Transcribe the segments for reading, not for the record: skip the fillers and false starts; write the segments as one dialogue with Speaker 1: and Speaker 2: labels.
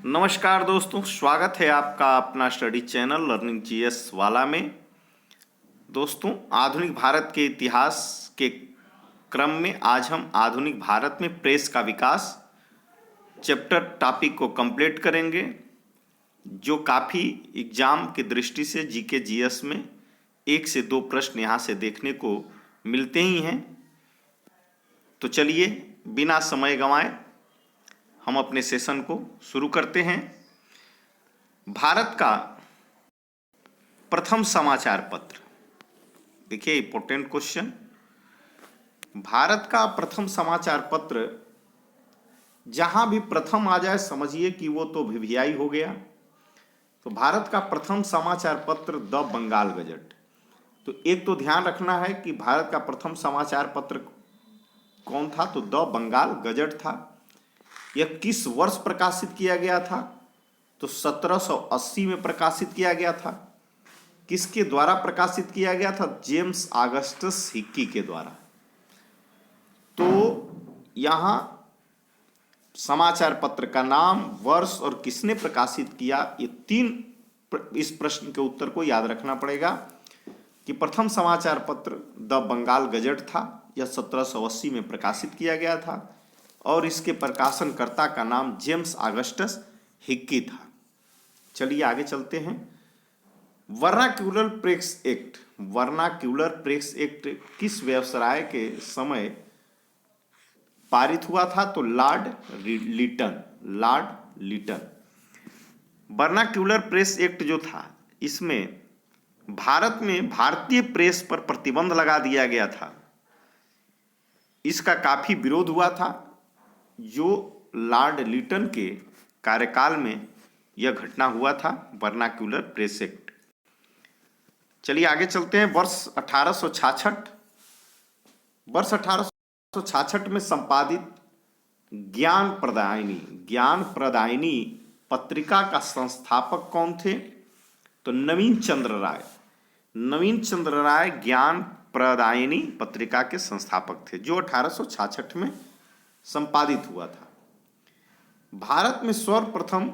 Speaker 1: नमस्कार दोस्तों, स्वागत है आपका अपना स्टडी चैनल लर्निंग जीएस वाला में। दोस्तों, आधुनिक भारत के इतिहास के क्रम में आज हम आधुनिक भारत में प्रेस का विकास चैप्टर टॉपिक को कंप्लीट करेंगे, जो काफ़ी एग्जाम की दृष्टि से जीके जीएस में 1 से 2 प्रश्न यहाँ से देखने को मिलते ही हैं। तो चलिए बिना समय गंवाए हम अपने सेशन को शुरू करते हैं। भारत का प्रथम समाचार पत्र, देखिए इंपॉर्टेंट क्वेश्चन। भारत का प्रथम समाचार पत्र, जहां भी प्रथम आ जाए समझिए कि वो तो वीवीआई हो गया। तो भारत का प्रथम समाचार पत्र द बंगाल गजट। तो एक तो ध्यान रखना है कि भारत का प्रथम समाचार पत्र कौन था, तो द बंगाल गजट था। यह किस वर्ष प्रकाशित किया गया था, तो 1780 में प्रकाशित किया गया था। किसके द्वारा प्रकाशित किया गया था, जेम्स ऑगस्टस हिक्की के द्वारा। तो यहां समाचार पत्र का नाम, वर्ष और किसने प्रकाशित किया, ये 3 इस प्रश्न के उत्तर को याद रखना पड़ेगा कि प्रथम समाचार पत्र द बंगाल गजट था। यह 1780 में प्रकाशित किया गया था और इसके प्रकाशनकर्ता का नाम जेम्स ऑगस्टस हिक्की था। चलिए आगे चलते हैं। Vernacular Press Act, Vernacular Press Act किस व्यवसाय के समय पारित हुआ था, तो Lord Lytton. Vernacular Press Act जो था, इसमें भारत में भारतीय प्रेस पर प्रतिबंध लगा दिया गया था। इसका काफी विरोध हुआ था, जो लॉर्ड लिटन के कार्यकाल में यह घटना हुआ था, वर्नाक्यूलर प्रेस एक्ट। चलिए आगे चलते हैं। वर्ष 1866 में संपादित ज्ञान प्रदायिनी पत्रिका का संस्थापक कौन थे, तो नवीन चंद्र राय ज्ञान प्रदायिनी पत्रिका के संस्थापक थे, जो 1866 में संपादित हुआ था। भारत में सर्वप्रथम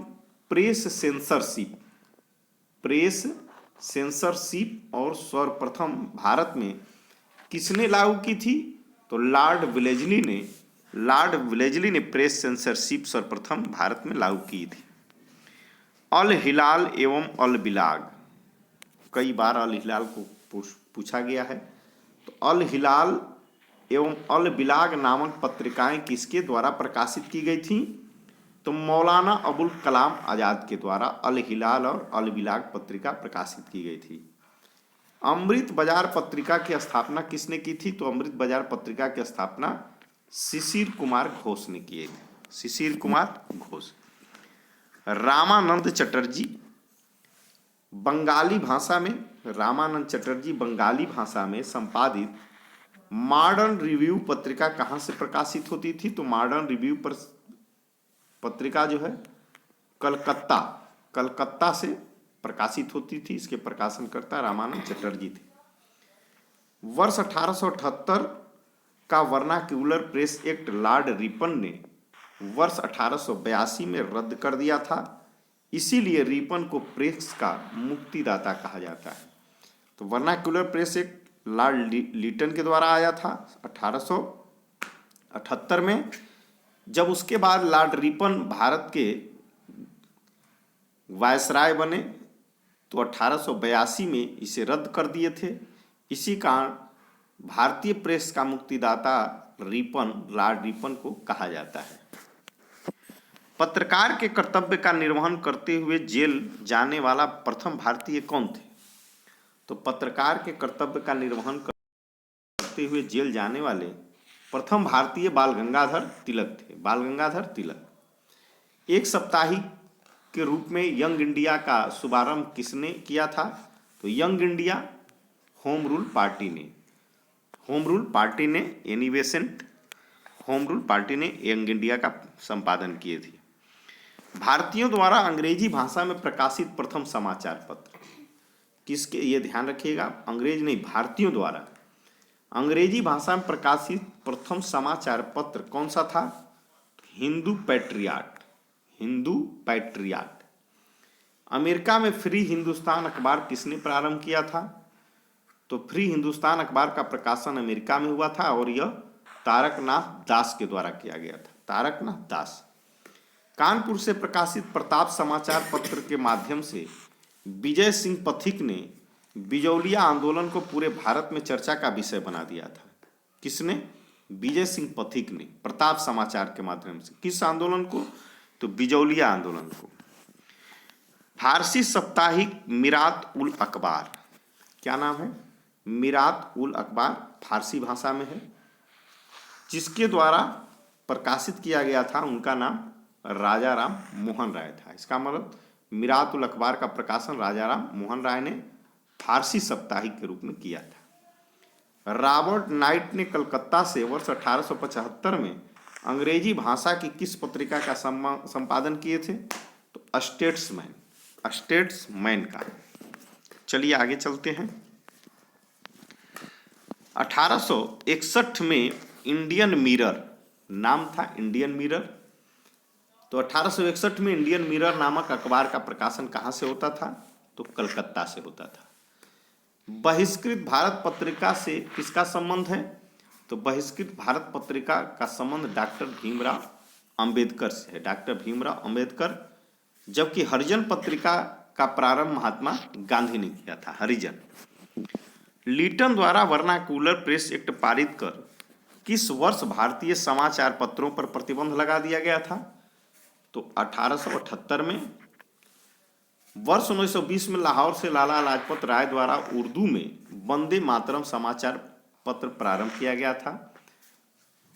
Speaker 1: प्रेस सेंसरशिप और सर्वप्रथम भारत में किसने लागू की थी, तो लॉर्ड विलेजली ने प्रेस सेंसरशिप सर्वप्रथम भारत में लागू की थी। अल हिलाल एवं अल बिलाग, कई बार अल हिलाल को पूछा गया है। तो अल हिलाल एवं अल बिलाग नामक पत्रिकाएं किसके द्वारा प्रकाशित की गई थी, तो मौलाना अबुल कलाम आजाद के द्वारा अल हिलाल और अल बिलाग पत्रिका प्रकाशित की गई थी। अमृत बाजार पत्रिका की स्थापना किसने की थी, तो अमृत बाजार पत्रिका की स्थापना शिशिर कुमार घोष ने की थी। शिशिर कुमार घोष। रामानंद चटर्जी बंगाली भाषा में संपादित मॉडर्न रिव्यू पत्रिका कहाँ से प्रकाशित होती थी, तो मॉडर्न रिव्यू पर पत्रिका जो है कलकत्ता से प्रकाशित होती थी। इसके प्रकाशनकर्ता रामानंद चटर्जी थे। वर्ष 1878 का vernacular Press Act Lord Ripon ने वर्ष 1882 में रद्द कर दिया था। इसीलिए रिपन को प्रेस का मुक्तिदाता कहा जाता है। तो Vernacular Press Act Lord Lytton के द्वारा आया था 1878 में। जब उसके बाद लॉर्ड रिपन भारत के वायसराय बने, तो 1882 में इसे रद्द कर दिए थे। इसी कारण भारतीय प्रेस का मुक्तिदाता लॉर्ड रिपन को कहा जाता है। पत्रकार के कर्तव्य का निर्वहन करते हुए जेल जाने वाला प्रथम भारतीय कौन थे, तो पत्रकार के कर्तव्य का निर्वहन करते हुए जेल जाने वाले प्रथम भारतीय बाल गंगाधर तिलक थे। बाल गंगाधर तिलक। एक साप्ताहिक के रूप में यंग इंडिया का शुभारंभ किसने किया था, तो young India home rule party ने यंग इंडिया का संपादन किए थे। भारतीयों द्वारा अंग्रेजी भाषा में प्रकाशित प्रथम समाचार पत्र किसके, ये ध्यान रखिएगा, अंग्रेज नहीं, भारतीयों द्वारा अंग्रेजी भाषा में प्रकाशित प्रथम समाचार पत्र कौन सा था, हिंदू हिंदू पैट्रियाट। अमेरिका में फ्री हिंदुस्तान अखबार किसने प्रारंभ किया था? तो फ्री हिंदुस्तान अखबार का प्रकाशन अमेरिका में हुआ था और यह तारकनाथ दास के द्वारा किया गया था। तारकनाथ दास। कानपुर से प्रकाशित प्रताप समाचार पत्र के माध्यम से विजय सिंह पथिक ने बिजौलिया आंदोलन को पूरे भारत में चर्चा का विषय बना दिया था। किसने? विजय सिंह पथिक ने प्रताप समाचार के माध्यम से। किस आंदोलन को? तो बिजौलिया आंदोलन को। फारसी साप्ताहिक मिरात उल अखबार, क्या नाम है? मिरात उल अखबार फारसी भाषा में है, जिसके द्वारा प्रकाशित किया गया था राजा राम मोहन राय था। इसका मतलब मिरात उल अखबार का प्रकाशन राजा राम मोहन राय ने फारसी साप्ताहिक के रूप में किया था। रॉबर्ट नाइट ने कलकत्ता से वर्ष 1875 में अंग्रेजी भाषा की किस पत्रिका का संपादन किए थे? तो स्टेट्समैन का। चलिए आगे चलते हैं। 1861 में इंडियन मिरर, नाम था इंडियन मिरर। तो 1861 में इंडियन मिरर नामक अखबार का प्रकाशन कहाँ से होता था? तो कलकत्ता से होता था। बहिष्कृत भारत पत्रिका से किसका संबंध है? तो बहिष्कृत भारत पत्रिका का संबंध डॉक्टर भीमराव अंबेडकर से है। डॉक्टर भीमराव अंबेडकर। जबकि हरिजन पत्रिका का प्रारंभ महात्मा गांधी ने किया था। हरिजन। लीटन द्वारा वर्नाकुलर प्रेस एक्ट पारित कर किस वर्ष भारतीय समाचार पत्रों पर प्रतिबंध लगा दिया गया था? तो 1878 में। वर्ष 1920 में लाहौर से लाला लाजपत राय द्वारा उर्दू में वंदे मातरम समाचार पत्र प्रारंभ किया गया था।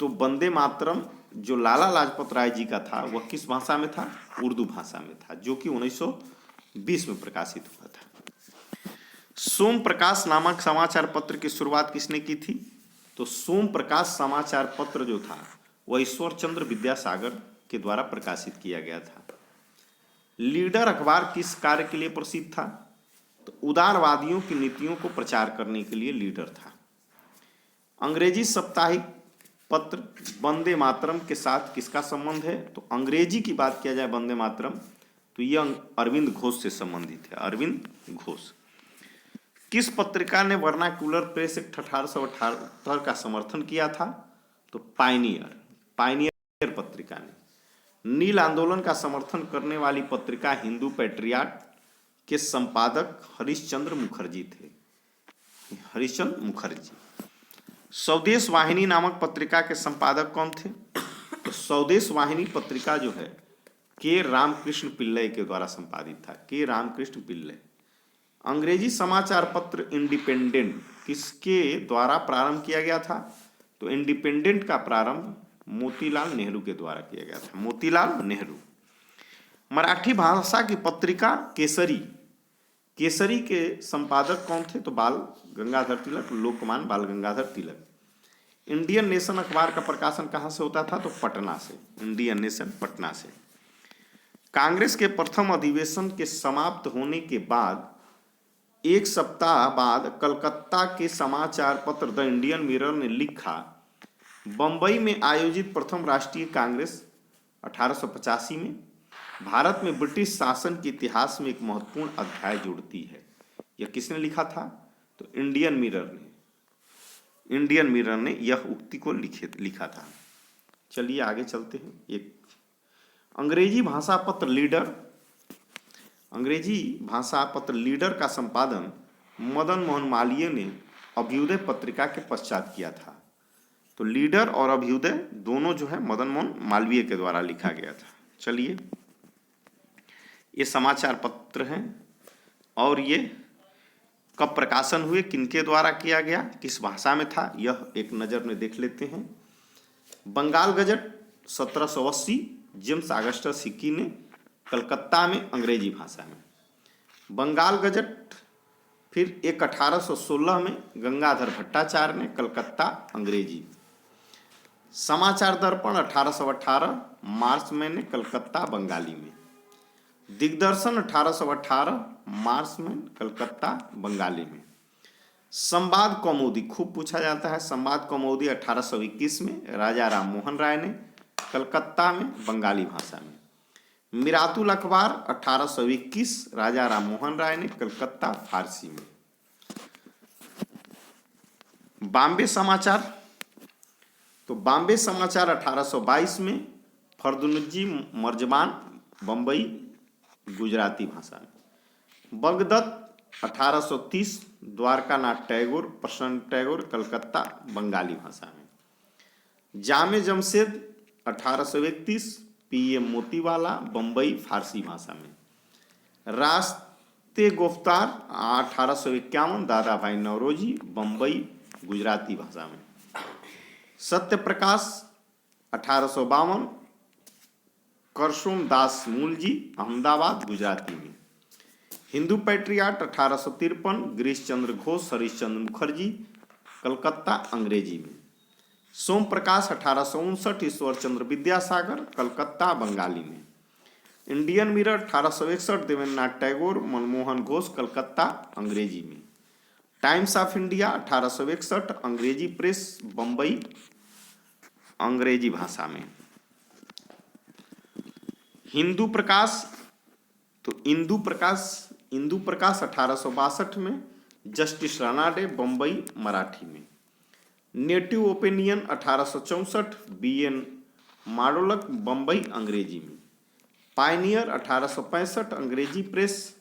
Speaker 1: तो वंदे मातरम जो लाला लाजपत राय जी का था वह किस भाषा में था? उर्दू भाषा में था, जो कि 1920 में प्रकाशित हुआ था। सोम प्रकाश नामक समाचार पत्र की शुरुआत किसने की थी? तो सोम प्रकाश समाचार पत्र जो था वह ईश्वर चंद्र विद्यासागर के द्वारा प्रकाशित किया गया था। लीडर अखबार किस कार्य के लिए प्रसिद्ध था? तो उदारवादियों की नीतियों को प्रचार करने के लिए लीडर था। अंग्रेजी साप्ताहिक पत्र वंदे मातरम के साथ किसका संबंध है? तो अंग्रेजी की बात किया जाए वंदे मातरम तो यह अरविंद घोष से संबंधित है। अरविंद घोष। किस पत्रिका ने वर्नाकुलर प्रेस एक्ट 1878 का समर्थन किया था? तो पायनियर पत्रिका ने। नील आंदोलन का समर्थन करने वाली पत्रिका हिंदू पैट्रियाट के संपादक हरिश्चंद्र मुखर्जी थे। हरिश्चंद्र मुखर्जी। स्वदेश वाहिनी नामक पत्रिका के संपादक कौन थे? तो स्वदेश वाहिनी पत्रिका जो है के रामकृष्ण पिल्लई के द्वारा संपादित था। के रामकृष्ण पिल्लई। अंग्रेजी समाचार पत्र इंडिपेंडेंट किसके द्वारा प्रारंभ किया गया था? तो इंडिपेंडेंट का प्रारंभ मोतीलाल नेहरू के द्वारा किया गया था। मोतीलाल नेहरू। मराठी भाषा की पत्रिका केसरी, केसरी के संपादक कौन थे? तो बाल गंगाधर तिलक, लोकमान बाल गंगाधर तिलक। इंडियन नेशन अखबार का प्रकाशन कहाँ से होता था? तो पटना से। इंडियन नेशन पटना से। कांग्रेस के प्रथम अधिवेशन के समाप्त होने के बाद एक सप्ताह बाद कलकत्ता के समाचार पत्र द इंडियन मिरर ने लिखा, बंबई में आयोजित प्रथम राष्ट्रीय कांग्रेस 1885 में भारत में ब्रिटिश शासन के इतिहास में एक महत्वपूर्ण अध्याय जोड़ती है। यह किसने लिखा था? तो इंडियन मिरर ने यह उक्ति को लिखा था। चलिए आगे चलते हैं। एक अंग्रेजी भाषा पत्र लीडर का संपादन मदन मोहन मालवीय ने अभ्युदय पत्रिका के पश्चात किया था। तो लीडर और अभ्युदय दोनों जो है मदन मोहन मालवीय के द्वारा लिखा गया था। चलिए, ये समाचार पत्र हैं और ये कब प्रकाशन हुए, किनके द्वारा किया गया, किस भाषा में था, यह एक नज़र में देख लेते हैं। Bengal Gazette 1780 James Augustus Hicky ने कलकत्ता में अंग्रेजी भाषा में। बंगाल गजट फिर एक 1816 में गंगाधर भट्टाचार्य ने कलकत्ता अंग्रेजी। समाचार दर्पण 1818 मार्च में ने कलकत्ता बंगाली में। दिग्दर्शन 1818 मार्च में कलकत्ता बंगाली में। संवाद कौमुदी खूब पूछा जाता है। संवाद कौमुदी 1821 में राजा राम मोहन राय ने कलकत्ता में बंगाली भाषा में। मिरातुल अखबार 1821 राजा राममोहन राय ने, कलकत्ता, फारसी में। बॉम्बे समाचार, तो बॉम्बे समाचार 1822 में, फरदुनुज्जी मर्जबान, बम्बई, गुजराती भाषा में। बगदत्त 1830, द्वारकानाथ टैगोर, प्रसन्न टैगोर, कलकत्ता, बंगाली भाषा में। जामे जमशेद 1831, PM मोतीवाला, बम्बई, फारसी भाषा में। रास्ते गुफ्तार 1851, दादा भाई नौरोजी, बम्बई, गुजराती भाषा में। सत्य प्रकाश 1852, करसोम दास मूलजी, अहमदाबाद, गुजराती में। हिंदू पैट्रियाट 1853, गिरीश चंद्र घोष, हरीश चंद्र मुखर्जी, कलकत्ता, अंग्रेजी में। सोम प्रकाश 1859, ईश्वर चंद्र विद्यासागर, कलकत्ता, बंगाली में। इंडियन मिरर 1861, देवेंद्रनाथ टैगोर, मनमोहन घोष, कलकत्ता, अंग्रेजी में। टाइम्स ऑफ इंडिया 1861, अंग्रेजी प्रेस, बम्बई, अंग्रेजी भाषा में। हिंदू प्रकाश, तो इंदु प्रकाश 1862 में, जस्टिस रानाडे, बम्बई, मराठी में। नेटिव ओपिनियन 1864, BN माडोलक, बम्बई, अंग्रेजी में। पायनियर 1865, अंग्रेजी प्रेस,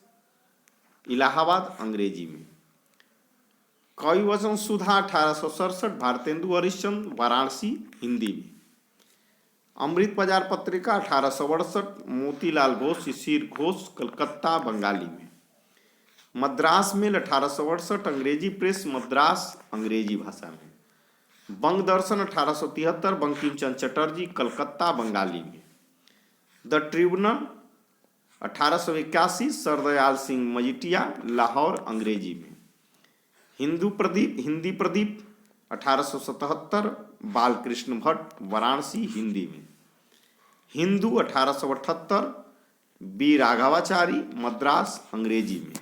Speaker 1: इलाहाबाद, अंग्रेजी में। कविवचन सुधा 1867, भारतेंदु हरिश्चंद्र, वाराणसी, हिंदी में। अमृत बाजार पत्रिका 1868, मोतीलाल घोष, शिशिर घोष, कलकत्ता, बंगाली में। मद्रास मेल 1868, अंग्रेजी प्रेस, मद्रास, अंग्रेजी भाषा में। बंग दर्शन 1873, बंकिम चंद्र चटर्जी, कलकत्ता, बंगाली में। द ट्रिब्यूनल 1881, सरदयाल सिंह मजीठिया, लाहौर, अंग्रेजी में। हिंदी प्रदीप 1877, बालकृष्ण भट्ट, वाराणसी, हिंदी में। हिंदू 1878, B राघवाचारी, मद्रास, अंग्रेजी में।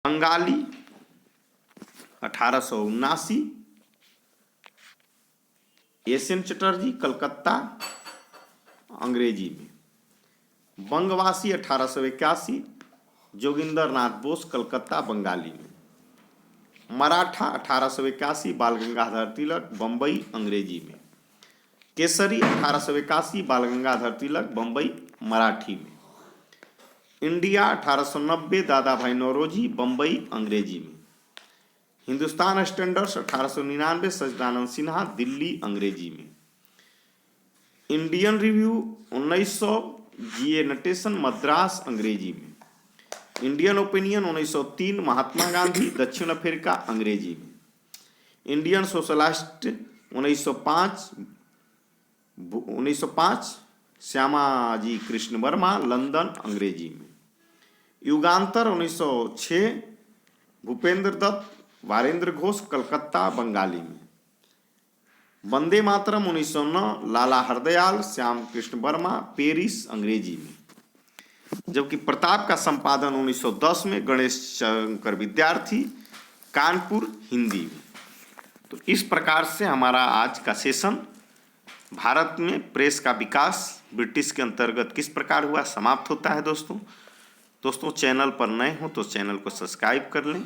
Speaker 1: बंगाली 1879, SN चटर्जी, कलकत्ता, अंग्रेजी में। बंगवासी 1881, जोगिंदर नाथ बोस, कलकत्ता, बंगाली में। मराठा 1881, बाल गंगाधर तिलक, बम्बई, अंग्रेजी में। केसरी 1881, बाल गंगाधर तिलक, बम्बई, मराठी में। इंडिया 1890, दादा भाई नौरोजी, बम्बई, अंग्रेजी में। हिंदुस्तान स्टैंडर्ड्स 1899, सच्चिदानंद सिन्हा, दिल्ली, अंग्रेजी में। Indian review 1900, GA Natesan, Madras, अंग्रेजी में। इंडियन ओपिनियन 1903, महात्मा गांधी, दक्षिण अफ्रीका, अंग्रेजी में। Indian socialist 1905, Shyamaji Krishna Verma, London, अंग्रेजी में। युगांतर 1906, भूपेंद्र दत्त, वारेंद्र घोष, कलकत्ता, बंगाली में। वंदे मातरम 1909, लाला हरदयाल, श्याम कृष्ण वर्मा, पेरिस, अंग्रेजी में। जबकि प्रताप का संपादन 1910 में, गणेश शंकर विद्यार्थी, कानपुर, हिंदी में। तो इस प्रकार से हमारा आज का सेशन भारत में प्रेस का विकास ब्रिटिश के अंतर्गत किस प्रकार हुआ समाप्त होता है। दोस्तों चैनल पर नए हो तो चैनल को सब्सक्राइब कर लें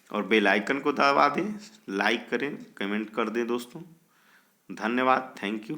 Speaker 1: और बेल आइकन को दबा दें, लाइक करें, कमेंट कर दें। दोस्तों धन्यवाद, थैंक यू।